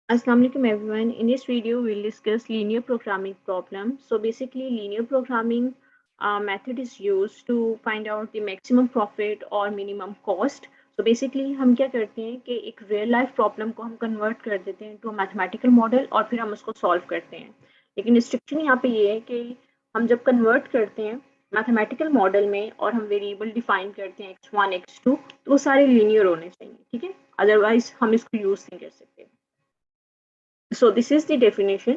Assalamu alaikum everyone. In this video, we'll discuss linear programming problem. So basically, linear programming method is used to find out the maximum profit or minimum cost. So basically, हम क्या करते हैं कि एक real life problem को हम convert कर देते हैं to a mathematical model और फिर हम उसको solve करते हैं. लेकिन restriction यहाँ पे ये है कि हम जब convert करते हैं mathematical model में और हम variable define करते हैं x1, x2, तो वो सारे linear होने चाहिए, ठीक है? Otherwise हम इसको use नहीं कर सकते. So this is the definition.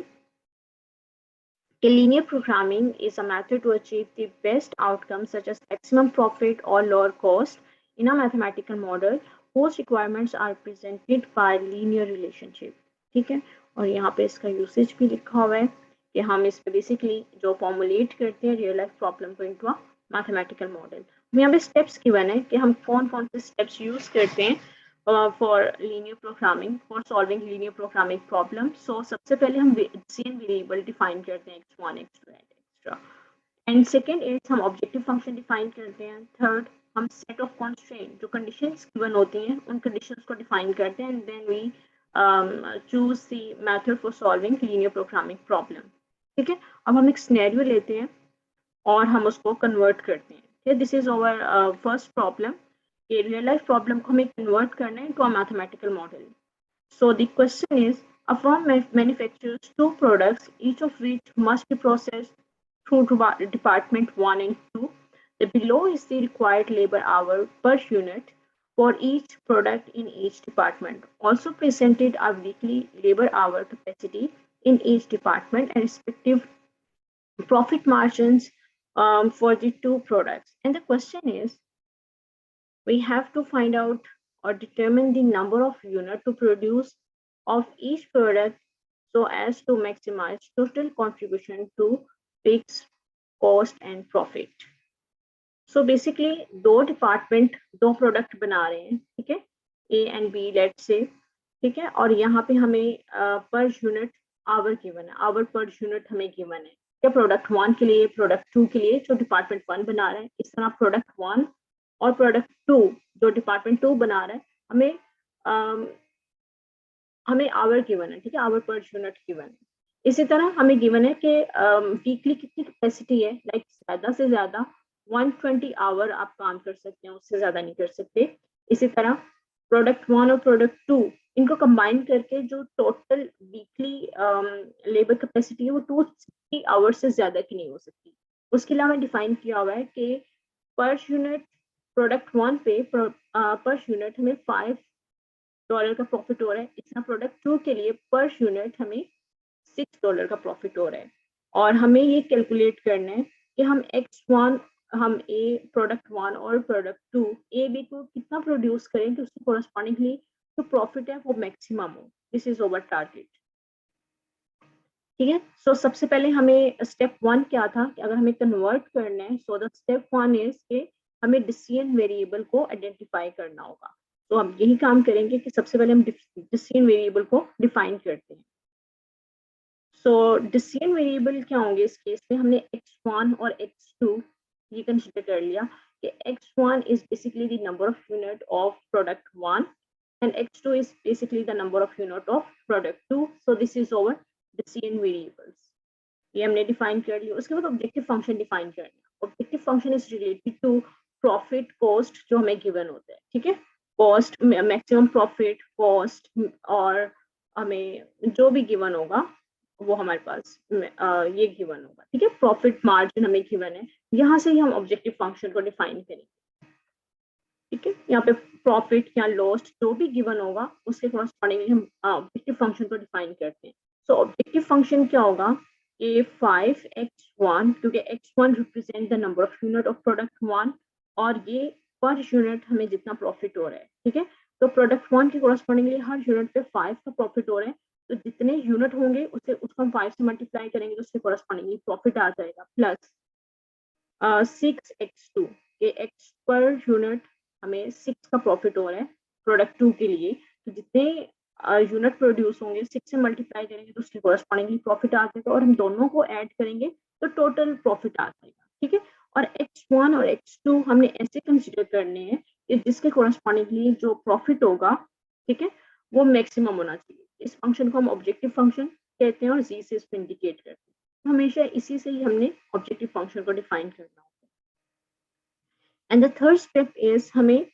A linear programming is a method to achieve the best outcomes such as maximum profit or lower cost in a mathematical model whose requirements are presented by linear relationship. ठीक है, और यहाँ पे इसका usage भी लिखा हुआ है कि हम इस पे बेसिकली जो फॉर्मुलेट करते हैं रियल लाइफ प्रॉब्लम को इनटू अ मैथमेटिकल मॉडल. यहाँ पे स्टेप्स गिवन है कि हम कौन कौन से स्टेप्स यूज करते हैं for linear programming, for solving linear programming problem. So सबसे पहले हम Gaussian variable define करते हैं x1, x2 and etc. And second is हम objective function define करते हैं. Third हम set of constraint जो conditions given होती हैं उन conditions को define करते हैं and then we choose the method for solving linear programming problem. ठीक है, अब हम एक scenario लेते हैं और हम उसको convert करते हैं. Okay, this is our first problem. A real life problem को हमें convert करना है into a mathematical model. So the question is, a firm manufactures two products, each of which must be processed through department 1 and 2. The below is the required labor hour per unit for each product in each department. Also presented are weekly labor hour capacity in each department and respective profit margins for the two products. And the question is, we have to find out or determine the number of units to produce of each product so as to maximize total contribution to fixed cost and profit. So basically दो department दो product बना रहे हैं, ठीक है, A and B late से, ठीक है, और यहाँ पे हमें पर यूनिट आवर गिवन है, आवर पर यूनिट हमें गिवन है क्या प्रोडक्ट 1 के लिए, प्रोडक्ट 2 के लिए जो डिपार्टमेंट 1 बना रहा है. इस तरह प्रोडक्ट 1 और प्रोडक्ट 2 जो डिपार्टमेंट 2 बना रहा है हमें आवर गिवन है, ठीक है, आवर पर यूनिट गिवन है. इसी तरह हमें गिवन है कि वीकली कितनी कैपेसिटी है, लाइक ज्यादा से ज्यादा 120 आवर आप काम कर सकते हैं, उससे ज्यादा नहीं कर सकते. इसी तरह प्रोडक्ट 1 और प्रोडक्ट 2 इनको कंबाइन करके जो टोटल वीकली लेबर कैपेसिटी है वो 260 आवर्स से ज्यादा की नहीं हो सकती. उसके अलावा डिफाइन किया हुआ है कि पर यूनिट प्रोडक्ट 1 पे पर यूनिट हमें $5 का प्रॉफिट हो रहा है. इतना प्रोडक्ट 2 के लिए पर यूनिट हमें $6 का प्रॉफिट हो रहा है. और हमें ये कैलकुलेट करना है कि हम x1 हम ए प्रोडक्ट 1 और प्रोडक्ट 2 ए बी को कितना प्रोड्यूस करें कि उसके कोरस्पॉन्डिंगली जो प्रॉफिट है वो मैक्सिमम हो. This is over target. ठीक है, सो सबसे पहले हमें स्टेप 1 क्या था कि अगर हमें कन्वर्ट करना है, सो द स्टेप 1 इज कि हमें डिसीजन वेरिएबल को आइडेंटिफाई करना होगा. तो हम यही काम करेंगे कि सबसे पहले हम डिसीजन वेरिएबल को डिफाइन करते हैं. सो डिसीजन वेरिएबल क्या होंगे इस केस में, हमने x1 और x2 ये कंसीडर कर लिया कि x1 is basically the number of unit of product 1 and x2 is basically the number of unit of product 2. So this is our decision variables. ये हमने डिफाइन कर लिया. उसके बाद ऑब्जेक्टिव फंक्शन डिफाइन करना. Objective function is related to profit cost जो हमें given होता है, ठीक है, कॉस्ट मैक्सिमम प्रॉफिट कॉस्ट और हमें जो भी गिवन होगा वो हमारे पास ये गिवन होगा, ठीक है, प्रॉफिट मार्जिन हमें गिवन है. यहाँ से ही हम ऑब्जेक्टिव फंक्शन को डिफाइन करेंगे. ठीक है, यहाँ पे प्रॉफिट या लॉस जो भी गिवन होगा उसके कॉरस्पॉन्डिंगली हम ऑब्जेक्टिव फंक्शन को डिफाइन करते हैं. सो ऑब्जेक्टिव फंक्शन क्या होगा कि 5x1, क्योंकि x1 represent the number of unit of product 1 और ये पर यूनिट हमें जितना प्रॉफिट हो रहा है, ठीक है, तो प्रोडक्ट 1 के कॉरस्पॉन्डिंगली हर यूनिट पे 5 का प्रॉफिट हो रहा है. तो जितने यूनिट होंगे उसको हम 5 से मल्टीप्लाई करेंगे तो उसके कॉरस्पॉन्डिंगली प्रॉफिट आ जाएगा प्लस 6x2 के x पर यूनिट हमें 6 का प्रॉफिट हो रहा है प्रोडक्ट 2 के लिए. तो जितने यूनिट प्रोड्यूस होंगे 6 से मल्टीप्लाई करेंगे तो उसके कॉरस्पॉन्डिंगली प्रॉफिट आ जाएगा और हम दोनों को ऐड करेंगे तो टोटल प्रॉफिट आ जाएगा. ठीक है, और x1 और x2 हमने ऐसे कंसीडर करने हैं कि जिसके कॉरस्पॉन्डिंगली जो प्रॉफिट होगा, ठीक है, वो मैक्सिमम होना चाहिए. इस फंक्शन को हम ऑब्जेक्टिव फंक्शन कहते हैं और z से इसको इंडिकेट करते हैं। तो हमेशा इसी से ही हमने ऑब्जेक्टिव फंक्शन को डिफाइन करना होता है। And the third step is हमें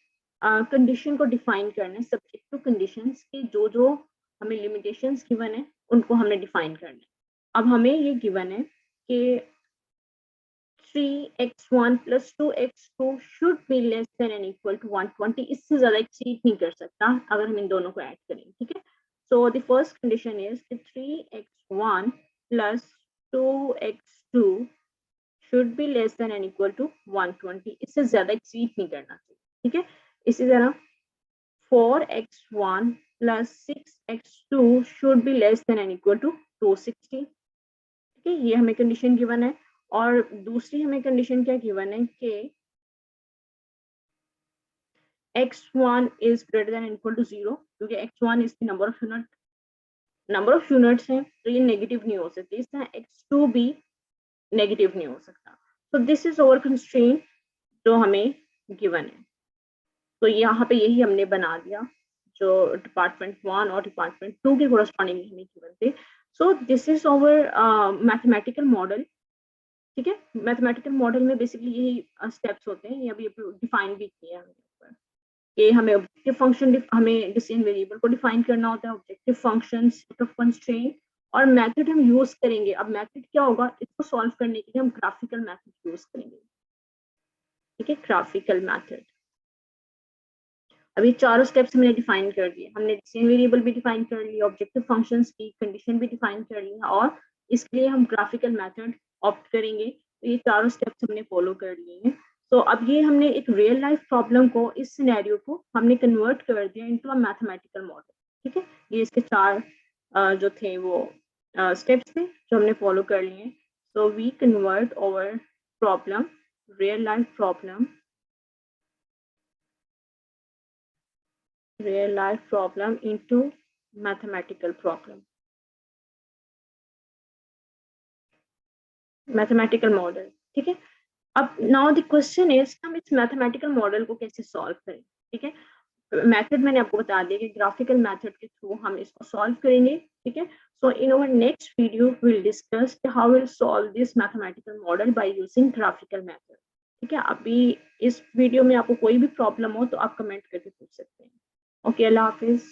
कंडीशन को डिफाइन करना है, सब्जेक्ट टू कंडीशंस के जो जो हमें लिमिटेशंस गिवन है उनको हमने डिफाइन करना है। अब हमें ये गिवन है कि 3x1 plus 2x2 should be less than and equal to 120, इससे ज्यादा एक्सीड नहीं कर सकता अगर हम इन दोनों को ऐड करें, ठीक है। So the first condition is 3x1 plus 2x2 should be less than and equal to 120, इससे ज्यादा एक्सीड नहीं करना चाहिए, ठीक है। इसी तरह 4x1 plus 6x2 should be less than and equal to 260, ठीक है। ये हमें कंडीशन गिवन है। और दूसरी हमें कंडीशन क्या गिवन है कि x1 is greater than or equal to 0, क्योंकि x1 is the number of units है, तो ये नेगेटिव नहीं हो सकती। इस तरह x2 भी नेगेटिव नहीं हो सकता। तो दिस इज आवर कंस्ट्रेंट जो हमें गिवन है। तो यहाँ पे यही हमने बना दिया जो डिपार्टमेंट 1 और डिपार्टमेंट 2 के कोरस्पॉन्डिंग हमें गिवन थे। So this is our mathematical model, ठीक है। मैथमेटिकल मॉडल में बेसिकली यही स्टेप्स होते हैं, ये अभी डिफाइन भी किया है कि हमें ऑब्जेक्टिव फंक्शन, हमें डिसीजन वेरिएबल को डिफाइन करना होता है, objective function, set of constraint और मेथड हम यूज करेंगे। अब मेथड क्या होगा, इसको सॉल्व करने के लिए हम ग्राफिकल मेथड यूज करेंगे, ठीक है, ग्राफिकल मेथड। अभी चारों स्टेप्स हमने डिफाइन कर दिए, हमने डिसीजन वेरिएबल भी डिफाइन कर लिया, ऑब्जेक्टिव फंक्शंस की कंडीशन भी डिफाइन कर लिया और इसके लिए हम ग्राफिकल मेथड ऑप्ट करेंगे। तो ये चारों स्टेप्स हमने फॉलो कर लिए हैं। तो अब ये हमने एक रियल लाइफ प्रॉब्लम को, इस सिनेरियो को हमने कन्वर्ट कर दिया इनटू अ मैथमेटिकल मॉडल, ठीक है। ये इसके चार जो थे वो स्टेप्स थे जो हमने फॉलो कर लिए। So we convert our problem, real life problem, real life problem into mathematical problem, mathematical model, ठीक है। अब नाउ द क्वेश्चन इज हम इस मैथमेटिकल मॉडल को कैसे सॉल्व करें, ठीक है। मेथड मैंने आपको बता दिया कि ग्राफिकल मेथड के थ्रू हम इसको सॉल्व करेंगे, ठीक है। So in our next video we will discuss how will solve this mathematical model by using graphical method, ठीक है। अभी इस वीडियो में आपको कोई भी प्रॉब्लम हो तो आप कमेंट करके पूछ सकते हैं। ओके, अल्लाह हाफिज।